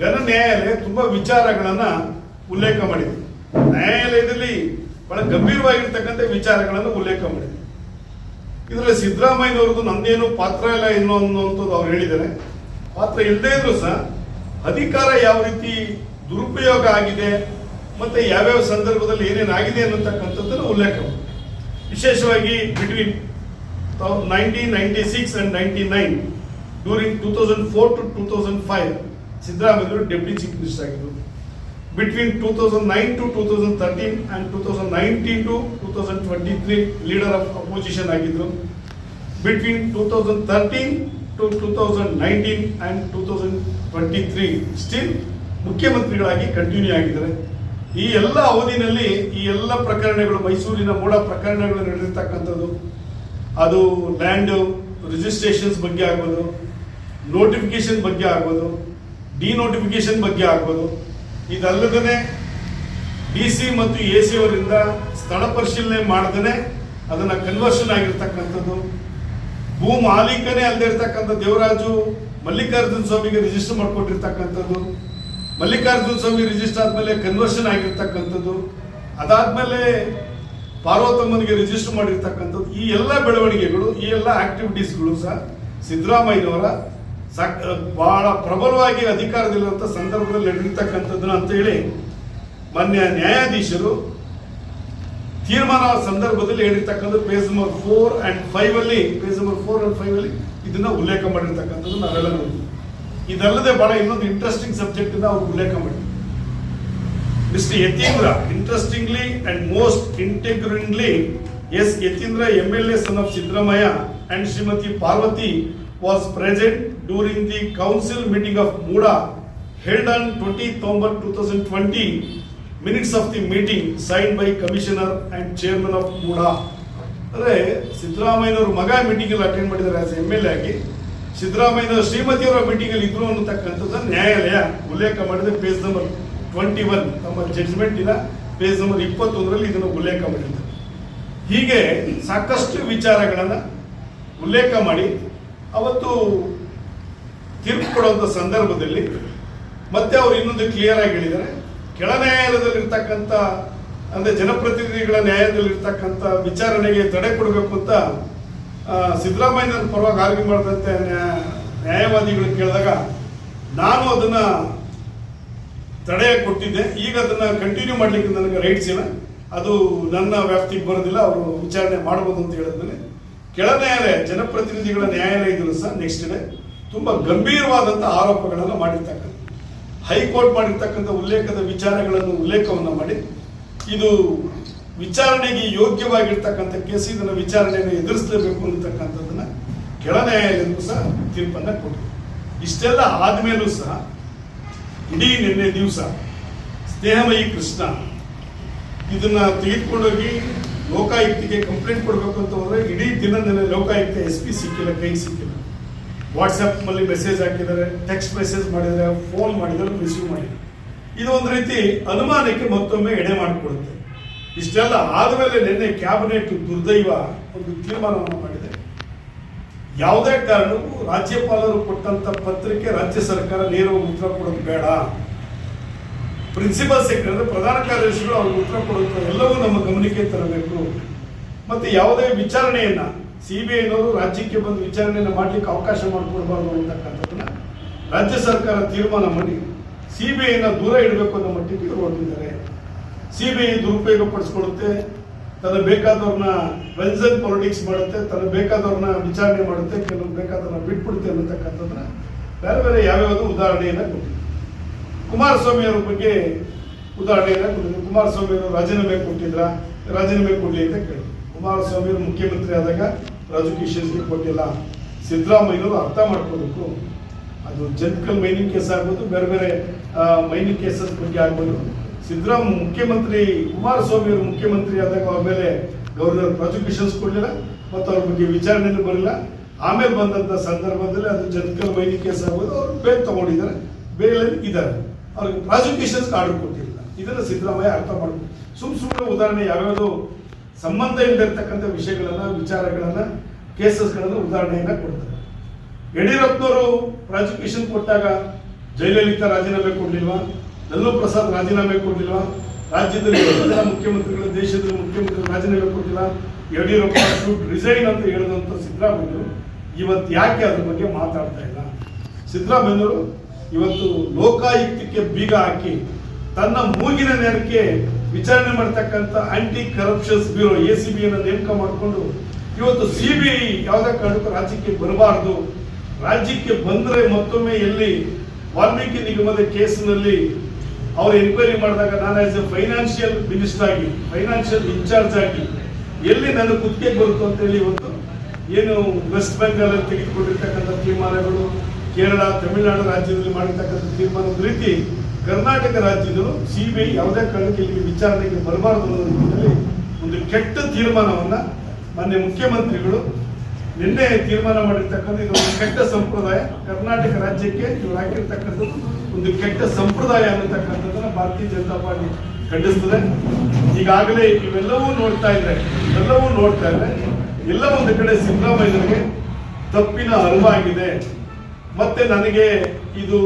ಘನ ನ್ಯಾಯಾಲಯ ತುಂಬಾ ವಿಚಾರಗಳನ್ನ ಉಲ್ಲೇಖ ಮಾಡಿದೆ. ನ್ಯಾಯಾಲಯದಲ್ಲಿ ಬಹಳ ಗಂಭೀರವಾಗಿರ್ತಕ್ಕಂಥ ವಿಚಾರಗಳನ್ನು ಉಲ್ಲೇಖ ಮಾಡಿದೆ. ಇದರಲ್ಲಿ ಸಿದ್ದರಾಮಯ್ಯನವ್ರದ್ದು ನಂದೇನು ಪಾತ್ರ ಇಲ್ಲ ಏನು ಅನ್ನುವಂಥದ್ದು ಅವ್ರು ಹೇಳಿದ್ದಾರೆ. ಪಾತ್ರ ಇಲ್ಲದೇ ಇದ್ರು ಸಹ ಅಧಿಕಾರ ಯಾವ ರೀತಿ ದುರುಪಯೋಗ ಆಗಿದೆ ಮತ್ತೆ ಯಾವ್ಯಾವ ಸಂದರ್ಭದಲ್ಲಿ ಏನೇನಾಗಿದೆ ಅನ್ನತಕ್ಕಂಥದ್ದನ್ನು ಉಲ್ಲೇಖ ಮಾಡಿದೆ. ವಿಶೇಷವಾಗಿ ಬಿಟ್ವೀನ್ 1996 and 99 ಡ್ಯೂರಿಂಗ್ 2004 to 2005 ಸಿದ್ದರಾಮಯ್ಯನವರು ಡೆಪ್ಯೂಟಿ ಚೀಫ್ ಮಿನಿಸ್ಟರ್ ಆಗಿದ್ದರು. Between 2009 to 2013 and 2019 to 2023 leader of opposition ಆಗಿದ್ದರು. ಬಿಟ್ವೀನ್ 2013 to 2019 and 2023 ಸ್ಟಿಲ್ ಮುಖ್ಯಮಂತ್ರಿಗಳಾಗಿ ಕಂಟಿನ್ಯೂ ಆಗಿದ್ದಾರೆ. ಈ ಎಲ್ಲ ಅವಧಿನಲ್ಲಿ ಈ ಎಲ್ಲ ಪ್ರಕರಣಗಳು, ಮೈಸೂರಿನ ಮೂಡ ಪ್ರಕರಣಗಳು ನಡೆದಿರ್ತಕ್ಕಂಥದ್ದು, ಅದು ಲ್ಯಾಂಡ್ ರಿಜಿಸ್ಟ್ರೇಷನ್ಸ್ ಬಗ್ಗೆ ಆಗ್ಬೋದು, ನೋಟಿಫಿಕೇಶನ್ ಬಗ್ಗೆ ಆಗ್ಬೋದು, ಡಿನೋಟಿಫಿಕೇಶನ್ ಬಗ್ಗೆ ಆಗ್ಬೋದು. ಇದಲ್ಲದೇ DC ಮತ್ತು AC ಅವರಿಂದ ಸ್ಥಳ ಪರಿಶೀಲನೆ ಮಾಡದೇ ಅದನ್ನ ಕನ್ವರ್ಷನ್ ಆಗಿರ್ತಕ್ಕಂಥದ್ದು, ಭೂ ಮಾಲೀಕನೇ ಅಲ್ಲದೆ ಇರ್ತಕ್ಕಂಥ ದೇವರಾಜು ಮಲ್ಲಿಕಾರ್ಜುನ ಸ್ವಾಮಿಗೆ ರಿಜಿಸ್ಟರ್ ಮಾಡಿಕೊಟ್ಟಿರ್ತಕ್ಕಂಥದ್ದು, ಮಲ್ಲಿಕಾರ್ಜುನ ಸ್ವಾಮಿ ರಿಜಿಸ್ಟರ್ ಆದ್ಮೇಲೆ ಕನ್ವರ್ಷನ್ ಆಗಿರ್ತಕ್ಕಂಥದ್ದು, ಅದಾದ್ಮೇಲೆ ಪಾರ್ವತಮ್ಮನಿಗೆ ರಿಜಿಸ್ಟರ್ ಮಾಡಿರ್ತಕ್ಕಂಥದ್ದು, ಈ ಎಲ್ಲ ಬೆಳವಣಿಗೆಗಳು, ಈ ಎಲ್ಲ ಆಕ್ಟಿವಿಟೀಸ್ಗಳು ಸಹ ಸಿದ್ದರಾಮಯ್ಯನವರ ಬಹಳ ಪ್ರಬಲವಾಗಿ ಅಧಿಕಾರದಲ್ಲಿರುವಂಥ ಸಂದರ್ಭದಲ್ಲಿ ನಡೆದಿರ್ತಕ್ಕಂಥದ್ದನ್ನ ಅಂತ ಹೇಳಿ ಮಾನ್ಯ ನ್ಯಾಯಾಧೀಶರು ತೀರ್ಮಾನ ಸಂದರ್ಭದಲ್ಲಿ ಹೇಳಿರ್ತಕ್ಕಂಥ ಪೇಜ್ ನಂಬರ್ 4 and 5 ಅಲ್ಲಿ, ಪೇಜ್ ನಂಬರ್ 4 and 5 ಅಲ್ಲಿ ಇದನ್ನ ಉಲ್ಲೇಖ ಮಾಡಿರ್ತಕ್ಕಂಥದ್ದು ನಾವೆಲ್ಲ ನೋಡಿದ್ವಿ. ಇದಲ್ಲದೆ ಬಹಳ ಇನ್ನೊಂದು ಇಂಟ್ರೆಸ್ಟಿಂಗ್ ಸಬ್ಜೆಕ್ಟ್ ಇಂದ ಅವರು ಉಲ್ಲೇಖ ಮಾಡಿ, mister Yathindra interestingly and most intriguingly as Yathindra MLA son of Siddaramaiah and Shrimati Parvati was present during the council meeting of Muda held on 20th November 2020. Minutes of the meeting signed by commissioner and chairman of Muda. ಅಂದ್ರೆ ಸಿದ್ದರಾಮಯ್ಯನವರು ಮಗ meeting ಅಲ್ಲಿ attend ಮಾಡಿದ್ದಾರೆ as MLA ಆಗಿ, ಸಿದ್ದರಾಮಯ್ಯನವರು ಶ್ರೀಮತಿಯವರ meeting ಅಲ್ಲಿ ಇದ್ರು ಅನ್ನತಕ್ಕಂಥದ್ದು ನ್ಯಾಯಾಲಯ ಉಲ್ಲೇಖ ಮಾಡಿದೆ. ಪೇಜ್ ನಂಬರ್ 21 ತಮ್ಮ ಜಡ್ಜ್ಮೆಂಟ್ ಇನ ಪೇಜ್ ನಂಬರ್ 21ರಲ್ಲಿ ಇದನ್ನು ಉಲ್ಲೇಖ ಮಾಡಿದ್ದಾರೆ. ಹೀಗೆ ಸಾಕಷ್ಟು ವಿಚಾರಗಳನ್ನ ಉಲ್ಲೇಖ ಮಾಡಿ ಅವತ್ತು ತೀರ್ಪು ಕೊಡುವಂಥ ಸಂದರ್ಭದಲ್ಲಿ ಮತ್ತೆ ಅವರು ಇನ್ನೊಂದು ಕ್ಲಿಯರ್ ಆಗಿ ಹೇಳಿದ್ದಾರೆ, ಕೆಳ ನ್ಯಾಯಾಲಯದಲ್ಲಿರ್ತಕ್ಕಂಥ ಅಂದ್ರೆ ಜನಪ್ರತಿನಿಧಿಗಳ ನ್ಯಾಯಾಲಯದಲ್ಲಿರ್ತಕ್ಕಂಥ ವಿಚಾರಣೆಗೆ ತಡೆ ಕೊಡಬೇಕು ಅಂತ ಸಿದ್ದರಾಮಯ್ಯನ ಪರವಾಗಿ ಆರ್ಗ್ಯೂ ಮಾಡಿದಂತೆ ನ್ಯಾಯವಾದಿಗಳು ಕೇಳಿದಾಗ ನಾನು ಅದನ್ನ ತಡೆ ಕೊಟ್ಟಿದ್ದೆ, ಈಗ ಅದನ್ನ ಕಂಟಿನ್ಯೂ ಮಾಡ್ಲಿಕ್ಕೆ ನನಗೆ ರೈಟ್ಸ್ ಇಲ್ಲ, ಅದು ನನ್ನ ವ್ಯಾಪ್ತಿಗೆ ಬರೋದಿಲ್ಲ, ಅವರು ವಿಚಾರಣೆ ಮಾಡಬಹುದು ಅಂತ ಹೇಳಿದ್ಮೇಲೆ ಕೆಳ ನ್ಯಾಯಾಲಯ ಜನಪ್ರತಿನಿಧಿಗಳ ನ್ಯಾಯಾಲಯದಲ್ಲೂ ಸಹ ನೆಕ್ಸ್ಟ್ ಡೇ ತುಂಬಾ ಗಂಭೀರವಾದಂತಹ ಆರೋಪಗಳನ್ನು ಮಾಡಿರ್ತಕ್ಕಂಥ, ಹೈಕೋರ್ಟ್ ಮಾಡಿರ್ತಕ್ಕಂಥ ಉಲ್ಲೇಖದ ವಿಚಾರಗಳನ್ನು ಉಲ್ಲೇಖವನ್ನ ಮಾಡಿ ಇದು ವಿಚಾರಣೆಗೆ ಯೋಗ್ಯವಾಗಿರ್ತಕ್ಕಂಥ ಕೇಸ್, ಇದನ್ನ ವಿಚಾರಣೆಯನ್ನು ಎದುರಿಸಲೇಬೇಕು ಅಂತಕ್ಕಂಥದ್ದನ್ನ ಕೆಳ ನ್ಯಾಯಾಲಯಕ್ಕೂ ಸಹ ತೀರ್ಪನ್ನ ಕೊಟ್ಟಿದೆ. ಇಷ್ಟೆಲ್ಲ ಆದ್ಮೇಲೂ ಸಹ ಇಡೀ ನಿನ್ನೆ ದಿವಸ ಸ್ನೇಹಮಯಿ ಕೃಷ್ಣ ಇದನ್ನ ತೆಗೆದುಕೊಂಡೋಗಿ ಲೋಕಾಯುಕ್ತಿಗೆ ಕಂಪ್ಲೇಂಟ್ ಕೊಡಬೇಕು ಅಂತ ಹೋದ್ರೆ ಇಡೀ ದಿನದಲ್ಲಿ ಲೋಕಾಯುಕ್ತ SP ಸಿಕ್ಕಿಲ್ಲ, ಕೈಗೆ ಸಿಕ್ಕಿಲ್ಲ. ವಾಟ್ಸಪ್ ನಲ್ಲಿ ಮೆಸೇಜ್ ಹಾಕಿದ್ದಾರೆ, ಟೆಕ್ಸ್ಟ್ ಮೆಸೇಜ್ ಮಾಡಿದ್ದಾರೆ, ಫೋನ್ ಮಾಡಿದ್ದಾರೆ, ರಿಸೀವ್ ಮಾಡಿದ್ದಾರೆ. ಇದು ಒಂದು ರೀತಿ ಅನುಮಾನಕ್ಕೆ ಮತ್ತೊಮ್ಮೆ ಎಡೆ ಮಾಡಿಕೊಡುತ್ತೆ. ಇಷ್ಟೆಲ್ಲ ಆದಮೇಲೆ ನಿನ್ನೆ ಕ್ಯಾಬಿನೆಟ್ ದುರ್ದೈವ ಒಂದು ತೀರ್ಮಾನವನ್ನು ಮಾಡಿದೆ. ಯಾವುದೇ ಕಾರಣಕ್ಕೂ ರಾಜ್ಯಪಾಲರು ಕೊಟ್ಟಂತ ಪತ್ರಕ್ಕೆ ರಾಜ್ಯ ಸರ್ಕಾರ ನೇರವಾಗಿ ಉತ್ತರ ಕೊಡೋದು ಬೇಡ, ಪ್ರಿನ್ಸಿಪಲ್ ಸೆಕ್ರೆಟರಿ ಅಂದ್ರೆ ಪ್ರಧಾನ ಕಾರ್ಯದರ್ಶಿಗಳು ಅವ್ರಿಗೆ ಉತ್ತರ ಕೊಡುತ್ತೆ, ಎಲ್ಲವೂ ನಮ್ಮ ಗಮನಕ್ಕೆ ತರಬೇಕು. ಮತ್ತೆ ಯಾವುದೇ ವಿಚಾರಣೆಯನ್ನ CBIನವರು ರಾಜ್ಯಕ್ಕೆ ಬಂದು ವಿಚಾರಣೆಯನ್ನು ಮಾಡ್ಲಿಕ್ಕೆ ಅವಕಾಶ ಮಾಡಿಕೊಡ್ಬಾರ್ದು ಅಂತಕ್ಕಂಥದ್ದನ್ನ ರಾಜ್ಯ ಸರ್ಕಾರ ತೀರ್ಮಾನ ಮಾಡಿ CBIನ ದೂರ ಇಡಬೇಕು ಅನ್ನೋ ಮಟ್ಟಿಗೆ ಹೊರಟಿದ್ದಾರೆ. CBI ದುರುಪಯೋಗ ಪಡಿಸ್ಕೊಳ್ಳುತ್ತೆ, ತನ್ನ ಬೇಕಾದವ್ರನ್ನ ವೆಲ್ಸನ್ ಪಾಲಿಟಿಕ್ಸ್ ಮಾಡುತ್ತೆ, ತನ್ನ ಬೇಕಾದವ್ರನ್ನ ವಿಚಾರಣೆ ಮಾಡುತ್ತೆ, ಕೆಲವು ಬೇಕಾದವ್ರನ್ನ ಬಿಟ್ಬಿಡುತ್ತೆ ಅನ್ನತಕ್ಕಂಥದ್ದನ್ನ ಬೇರೆ ಬೇರೆ ಯಾವ್ಯಾವುದು ಉದಾಹರಣೆಯನ್ನ ಕೊಟ್ಟಿದೆ. ಕುಮಾರಸ್ವಾಮಿ ಅವರ ಬಗ್ಗೆ ಉದಾಹರಣೆಯನ್ನ ಕೊಟ್ಟಿದ್ರು. ಕುಮಾರಸ್ವಾಮಿ ಅವರು ರಾಜೀನಾಮೆ ಕೊಟ್ಟಿದ್ರ, ರಾಜೀನಾಮೆ ಕೊಡ್ಲಿ ಅಂತ ಕೇಳಿದ್ರು. ಕುಮಾರಸ್ವಾಮಿ ಅವರು ಮುಖ್ಯಮಂತ್ರಿ ಆದಾಗ ರಾಜಕೀಯಕ್ಕೆ ಕೊಟ್ಟಿಲ್ಲ. ಸಿದ್ದರಾಮಯ್ಯನವರು ಅರ್ಥ ಮಾಡ್ಕೋಬೇಕು, ಅದು ಜಂತ್ಕಲ್ ಮೈನಿಂಗ್ ಕೇಸ್ ಆಗ್ಬೋದು, ಬೇರೆ ಬೇರೆ ಮೈನಿಂಗ್ ಕೇಸಸ್ ಬಗ್ಗೆ ಆಗ್ಬೋದು. ಮುಖ್ಯಮಂತ್ರಿ ಕುಮಾರಸ್ವಾಮಿ ಅವರು ಮುಖ್ಯಮಂತ್ರಿ ಆದಾಗ ಅವ್ರ ಮೇಲೆ ಗವರ್ನರ್ ಪ್ರಾಸಿಕ್ಯೂಷನ್ಸ್ ಕೊಡಲಿಲ್ಲ ಮತ್ತು ಅವ್ರ ಬಗ್ಗೆ ವಿಚಾರಣೆನೂ ಬರಲಿಲ್ಲ. ಆಮೇಲೆ ಬಂದಂತ ಸಂದರ್ಭದಲ್ಲಿ ಅದು ಜಂತ್ಕಲ್ ಮೈನಿಂಗ್ ಕೇಸ್ ಆಗ್ಬೋದು, ಅವರು ಬೇಲ್ ತಗೊಂಡಿದ್ದಾರೆ, ಬೇಲಲ್ಲಿ ಇದ್ದಾರೆ, ಅವ್ರಿಗೆ ಪ್ರಾಸಿಕ್ಯೂಷನ್ಸ್ ಆರ್ಡರ್ ಕೊಟ್ಟಿಲ್ಲ. ಇದನ್ನ ಸಿದ್ದರಾಮಯ್ಯ ಅರ್ಥ ಮಾಡಬೇಕು. ಸುಮ್ಮನೆ ಉದಾಹರಣೆ ಯಾವ್ಯಾವುದು ಸಂಬಂಧ ಇಲ್ಲದಿರ್ತಕ್ಕಂಥ ವಿಷಯಗಳನ್ನ, ವಿಚಾರಗಳನ್ನ, ಕೇಸಸ್ಗಳನ್ನ ಉದಾಹರಣೆಯನ್ನ ಕೊಡ್ತಾರೆ. ಯಡಿಯೂರಪ್ಪನವರು ಪ್ರಾಸಿಕ್ಯೂಷನ್ ಕೊಟ್ಟಾಗ ಜಯಲಲಿತಾ ರಾಜೀನಾಮೆ ಕೊಡ್ಲಿಲ್ವಾ? ಲಲ್ಲೂ ಪ್ರಸಾದ್ ರಾಜೀನಾಮೆ ಕೊಡ್ಲಿಲ್ವಾ? ರಾಜ್ಯದಲ್ಲಿ ಎಷ್ಟು ಜನ ಮುಖ್ಯಮಂತ್ರಿಗಳು, ದೇಶದಲ್ಲಿ ಮುಖ್ಯಮಂತ್ರಿಗಳು ರಾಜೀನಾಮೆ ಕೊಟ್ಟಿಲ್ಲ? ಯಡಿಯೂರಪ್ಪ ಶುಡ್ ರಿಸೈನ್ ಅಂತ ಹೇಳಿದಂತ ಸಿದ್ದರಾಮಯ್ಯರು ಇವತ್ತು ಯಾಕೆ ಅದ್ರ ಬಗ್ಗೆ ಮಾತಾಡ್ತಾ ಇಲ್ಲ? ಸಿದ್ದರಾಮಯ್ಯರು ಇವತ್ತು ಲೋಕಾಯುಕ್ತಕ್ಕೆ ಬೀಗ ಹಾಕಿ ತನ್ನ ಮೂಗಿನ ನೇರಕ್ಕೆ ವಿಚಾರಣೆ ಮಾಡ್ತಕ್ಕಂಥ ಆಂಟಿ ಕರಪ್ಷನ್ಸ್ ಬ್ಯೂರೋ ACB ನೇಮಕ ಮಾಡಿಕೊಂಡು ಇವತ್ತು CBI ಯಾವುದೇ ಕಾರಣಕ್ಕೂ ರಾಜ್ಯಕ್ಕೆ ಬರಬಾರದು, ರಾಜ್ಯಕ್ಕೆ ಬಂದರೆ ಮತ್ತೊಮ್ಮೆ ಎಲ್ಲಿ ವಾಲ್ಮೀಕಿ ನಿಗಮದ ಕೇಸಿನಲ್ಲಿ ಅವರು ಎನ್ಕ್ವೈರಿ ಮಾಡಿದಾಗ ನಾನು ಆಸ್ ಎ ಫೈನಾನ್ಷಿಯಲ್ ಮಿನಿಸ್ಟರ್ ಆಗಿ, ಫೈನಾನ್ಷಿಯಲ್ ಇನ್ಚಾರ್ಜ್ ಆಗಿ ಎಲ್ಲಿ ನನ್ನ ಕುತ್ತಿಗೆ ಬರುತ್ತೋ ಅಂತೇಳಿ ಇವತ್ತು ಏನು ವೆಸ್ಟ್ ಬೆಂಗಾಲ್ ಅಲ್ಲಿ ತೆಗೆದುಕೊಂಡಿರ್ತಕ್ಕಂಥ ತೀರ್ಮಾನಗಳು, ಕೇರಳ, ತಮಿಳುನಾಡು ರಾಜ್ಯದಲ್ಲಿ ಮಾಡಿರ್ತಕ್ಕಂಥ ತೀರ್ಮಾನದ ರೀತಿ ಕರ್ನಾಟಕ ರಾಜ್ಯದಲ್ಲೂ CBI ಯಾವುದೇ ಕಾರಣಕ್ಕೆ ಇಲ್ಲಿ ವಿಚಾರಣೆಗೆ ಬರಬಾರದು ಅನ್ನೋ ನಿಟ್ಟಿನಲ್ಲಿ ಒಂದು ಕೆಟ್ಟ ತೀರ್ಮಾನವನ್ನ ಮಾನ್ಯ ಮುಖ್ಯಮಂತ್ರಿಗಳು ನಿನ್ನೆ ತೀರ್ಮಾನ ಮಾಡಿರ್ತಕ್ಕಂಥ ಇದೊಂದು ಕೆಟ್ಟ ಸಂಪ್ರದಾಯ, ಕರ್ನಾಟಕ ರಾಜ್ಯಕ್ಕೆ ಇವರು ಹಾಕಿರ್ತಕ್ಕಂಥದ್ದು ಒಂದು ಕೆಟ್ಟ ಸಂಪ್ರದಾಯ ಅನ್ನತಕ್ಕಂಥದ್ದನ್ನ ಭಾರತೀಯ ಜನತಾ ಪಾರ್ಟಿ ಖಂಡಿಸ್ತದೆ. ಈಗಾಗಲೇ ಇವೆಲ್ಲವೂ ನೋಡ್ತಾ ಇದ್ರೆ ಎಲ್ಲ ಒಂದು ಕಡೆ ಸಿದ್ದರಾಮಯ್ಯನಿಗೆ ತಪ್ಪಿನ ಅರಿವಾಗಿದೆ, ಮತ್ತೆ ನನಗೆ ಇದು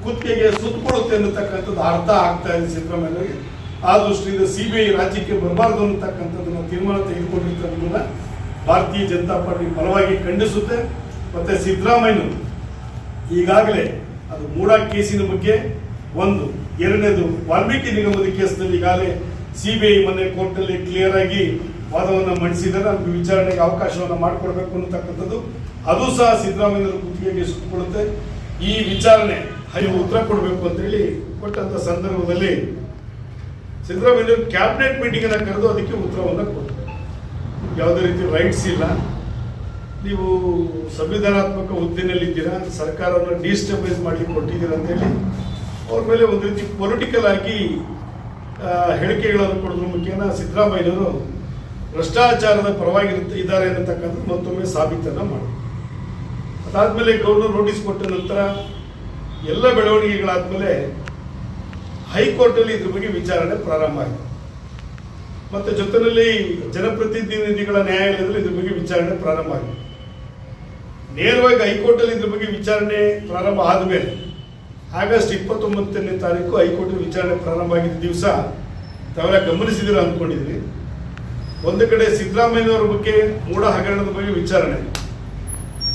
ಕುತ್ತಿಗೆಗೆ ಸುತ್ತಕೊಳ್ಳುತ್ತೆ ಅನ್ನತಕ್ಕಂಥದ್ದು ಅರ್ಥ ಆಗ್ತಾ ಇದೆ ಸಿದ್ದರಾಮಯ್ಯನಿಗೆ. ಆ ದೃಷ್ಟಿಯಿಂದ CBI ರಾಜ್ಯಕ್ಕೆ ಬರಬಾರದು ಅನ್ನತಕ್ಕಂಥದ್ದನ್ನ ತೀರ್ಮಾನ ತೆಗೆದುಕೊಂಡಿರ್ತಕ್ಕಂಥದ್ದನ್ನ ಭಾರತೀಯ ಜನತಾ ಪಾರ್ಟಿ ಬಲವಾಗಿ ಖಂಡಿಸುತ್ತೆ. ಮತ್ತೆ ಸಿದ್ದರಾಮಯ್ಯನು ಈಗಾಗಲೇ ಅದು ಮೂಡಾ ಕೇಸಿನ ಬಗ್ಗೆ ಒಂದು, ಎರಡನೇದು ವಾಲ್ಮೀಕಿ ನಿಗಮದ ಕೇಸ್ನಲ್ಲಿ ಈಗಾಗಲೇ CBI ಮೊನ್ನೆ ಕೋರ್ಟ್ನಲ್ಲಿ ಕ್ಲಿಯರ್ ಆಗಿ ವಾದವನ್ನು ಮಂಡಿಸಿದರೆ ನಮ್ಗೆ ವಿಚಾರಣೆಗೆ ಅವಕಾಶವನ್ನು ಮಾಡಿಕೊಡ್ಬೇಕು ಅನ್ನತಕ್ಕಂಥದ್ದು ಅದು ಸಹ ಸಿದ್ದರಾಮಯ್ಯರ ಕುತ್ತಿಗೆಗೆ ಸುತ್ತಕೊಳ್ಳುತ್ತೆ. ಈ ವಿಚಾರಣೆ ಉತ್ತರ ಕೊಡಬೇಕು ಅಂತೇಳಿ ಕೊಟ್ಟಂತ ಸಂದರ್ಭದಲ್ಲಿ ಸಿದ್ದರಾಮಯ್ಯ ಕ್ಯಾಬಿನೆಟ್ ಮೀಟಿಂಗ್ ಅನ್ನ ಕರೆದು ಅದಕ್ಕೆ ಉತ್ತರವನ್ನು ಕೊಟ್ಟರು. ಯಾವುದೇ ರೀತಿ ರೈಟ್ಸ್ ಇಲ್ಲ, ನೀವು ಸಂವಿಧಾನಾತ್ಮಕ ಹುದ್ದೆಯಲ್ಲಿದ್ದೀರಾ, ಸರ್ಕಾರವನ್ನು ಡಿಸ್ಟೆಬಲೈಸ್ ಮಾಡಿ ಕೊಟ್ಟಿದ್ದೀರಾ ಅಂತೇಳಿ ಅವ್ರ ಮೇಲೆ ಒಂದು ರೀತಿ ಪೊಲಿಟಿಕಲ್ ಆಗಿ ಹೇಳಿಕೆಗಳನ್ನು ಕೊಡೋದ್ರ ಮುಖೇನ ಸಿದ್ದರಾಮಯ್ಯನವರು ಭ್ರಷ್ಟಾಚಾರದ ಪರವಾಗಿ ಇದ್ದಾರೆ ಅನ್ನತಕ್ಕಂಥದ್ದು ಮತ್ತೊಮ್ಮೆ ಸಾಬೀತನ್ನ ಮಾಡಿದ್ರು. ಅದಾದ್ಮೇಲೆ ಗವರ್ನರ್ ನೋಟಿಸ್ ಕೊಟ್ಟ ನಂತರ ಎಲ್ಲ ಬೆಳವಣಿಗೆಗಳಾದ್ಮೇಲೆ ಹೈಕೋರ್ಟ್ ಅಲ್ಲಿ ಇದ್ರ ಬಗ್ಗೆ ವಿಚಾರಣೆ ಪ್ರಾರಂಭ ಆಯಿತು. ಮತ್ತೆ ಜೊತೆಯಲ್ಲಿ ಜನಪ್ರತಿನಿಧಿಗಳ ನ್ಯಾಯಾಲಯದಲ್ಲಿ ಇದ್ರ ಬಗ್ಗೆ ವಿಚಾರಣೆ ಪ್ರಾರಂಭ ಆಗಿದೆ. ನೇರವಾಗಿ ಹೈಕೋರ್ಟ್ ಅಲ್ಲಿ ಇದ್ರ ಬಗ್ಗೆ ವಿಚಾರಣೆ ಪ್ರಾರಂಭ ಆದ್ಮೇಲೆ ಆಗಸ್ಟ್ 29ನೇ ತಾರೀಕು ಹೈಕೋರ್ಟ್ ವಿಚಾರಣೆ ಪ್ರಾರಂಭ ಆಗಿದ್ದ ದಿವಸ ತಾವೆಲ್ಲ ಗಮನಿಸಿದಿರ ಅಂದ್ಕೊಂಡಿದ್ರಿ. ಒಂದು ಕಡೆ ಸಿದ್ದರಾಮಯ್ಯನವರ ಬಗ್ಗೆ ಮೂಡ ಹಗರಣದ ಬಗ್ಗೆ ವಿಚಾರಣೆ,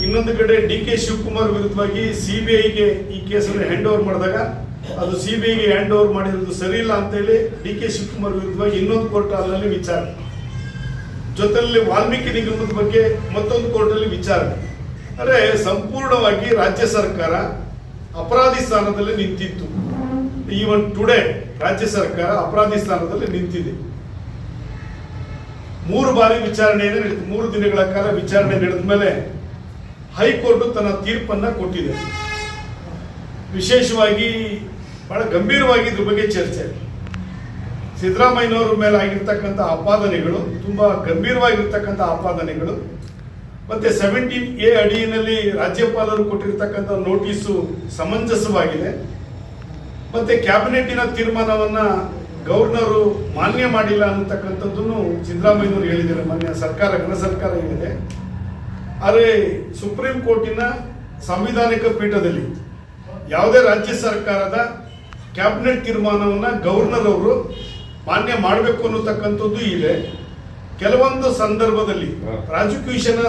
ಇನ್ನೊಂದು ಕಡೆ DK ಶಿವಕುಮಾರ್ ವಿರುದ್ಧವಾಗಿ CBIಗೆ ಈ ಕೇಸನ್ನು ಹ್ಯಾಂಡ್ ಓವರ್ ಮಾಡಿದಾಗ ಅದು CBIಗೆ ಹ್ಯಾಂಡ್ ಓವರ್ ಮಾಡಿರೋದು ಸರಿ ಇಲ್ಲ ಅಂತೇಳಿ DK ಶಿವಕುಮಾರ್ ವಿರುದ್ಧವಾಗಿ ಇನ್ನೊಂದು ಕೋರ್ಟ್ ಅಲ್ಲಿ ವಿಚಾರಣೆ, ಜೊತೆಯಲ್ಲಿ ವಾಲ್ಮೀಕಿ ನಿಗಮದ ಬಗ್ಗೆ ಮತ್ತೊಂದು ಕೋರ್ಟ್ ಅಲ್ಲಿ ವಿಚಾರಣೆ. ಅಂದ್ರೆ ಸಂಪೂರ್ಣವಾಗಿ ರಾಜ್ಯ ಸರ್ಕಾರ ಅಪರಾಧಿ ಸ್ಥಾನದಲ್ಲಿ ನಿಂತಿತ್ತು. ಈವನ್ ಟುಡೇ ರಾಜ್ಯ ಸರ್ಕಾರ ಅಪರಾಧಿ ಸ್ಥಾನದಲ್ಲಿ ನಿಂತಿದೆ. 3 ಬಾರಿ ವಿಚಾರಣೆಯನ್ನು ನಡೆದಿದೆ. 3 ದಿನಗಳ ಕಾಲ ವಿಚಾರಣೆ ನಡೆದ ಮೇಲೆ ಹೈಕೋರ್ಟ್ ತನ್ನ ತೀರ್ಪನ್ನ ಕೊಟ್ಟಿದೆ. ವಿಶೇಷವಾಗಿ ಬಹಳ ಗಂಭೀರವಾಗಿ ಇದ್ರ ಬಗ್ಗೆ ಚರ್ಚೆ. ಸಿದ್ದರಾಮಯ್ಯನವರ ಮೇಲೆ ಆಗಿರ್ತಕ್ಕಂಥ ಆಪಾದನೆಗಳು ತುಂಬಾ ಗಂಭೀರವಾಗಿರ್ತಕ್ಕಂಥ ಆಪಾದನೆಗಳು, ಮತ್ತೆ 17A ಅಡಿಯಲ್ಲಿ ರಾಜ್ಯಪಾಲರು ಕೊಟ್ಟಿರ್ತಕ್ಕಂಥ ನೋಟಿಸು ಸಮಂಜಸವಾಗಿದೆ, ಮತ್ತೆ ಕ್ಯಾಬಿನೆಟ್ಟಿನ ತೀರ್ಮಾನವನ್ನ ಗವರ್ನರು ಮಾನ್ಯ ಮಾಡಿಲ್ಲ ಅನ್ನತಕ್ಕಂಥದ್ದನ್ನು ಸಿದ್ದರಾಮಯ್ಯನವರು ಹೇಳಿದ್ದಾರೆ. ಮಾನ್ಯ ಸರ್ಕಾರ, ಘನ ಸರ್ಕಾರ ಹೇಳಿದೆ. ಆದರೆ ಸುಪ್ರೀಂ ಕೋರ್ಟಿನ ಸಾಂವಿಧಾನಿಕ ಪೀಠದಲ್ಲಿ ಯಾವುದೇ ರಾಜ್ಯ ಸರ್ಕಾರದ ಕ್ಯಾಬಿನೆಟ್ ತೀರ್ಮಾನವನ್ನ ಗವರ್ನರ್ ಅವರು ಮಾನ್ಯ ಮಾಡಬೇಕು ಅನ್ನತಕ್ಕಂಥದ್ದು ಇದೆ. ಕೆಲವೊಂದು ಸಂದರ್ಭದಲ್ಲಿ ಪ್ರಾಸಿಕ್ಯೂಷನ್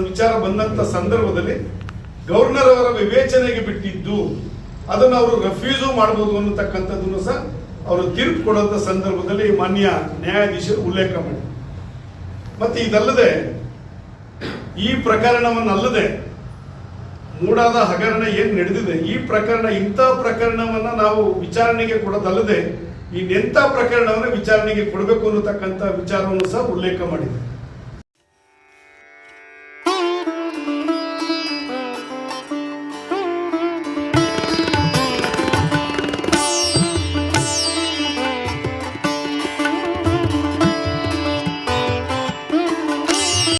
ವಿಚಾರ ಬಂದಂತ ಸಂದರ್ಭದಲ್ಲಿ ಗವರ್ನರ್ ಅವರ ವಿವೇಚನೆಗೆ ಬಿಟ್ಟಿದ್ದು, ಅದನ್ನು ಅವರು ರೆಫ್ಯೂಸು ಮಾಡಬಹುದು ಅನ್ನತಕ್ಕಂಥದ್ದನ್ನು ಸಹ ಅವರು ತೀರ್ಪು ಕೊಡುವಂತ ಸಂದರ್ಭದಲ್ಲಿ ಮಾನ್ಯ ನ್ಯಾಯಾಧೀಶರು ಉಲ್ಲೇಖ ಮಾಡಿ, ಮತ್ತೆ ಇದಲ್ಲದೆ ಈ ಪ್ರಕರಣವನ್ನಲ್ಲದೆ ಮೂಡಾದ ಹಗರಣ ಏನ್ ನಡೆದಿದೆ, ಈ ಪ್ರಕರಣ ಇಂಥ ಪ್ರಕರಣವನ್ನ ನಾವು ವಿಚಾರಣೆಗೆ ಕೊಡೋದಲ್ಲದೆ ಇನ್ನೆಂಥ ಪ್ರಕರಣವನ್ನು ವಿಚಾರಣೆಗೆ ಕೊಡಬೇಕು ಅನ್ನತಕ್ಕಂಥ ವಿಚಾರವನ್ನು ಸಹ ಉಲ್ಲೇಖ ಮಾಡಿದೆ.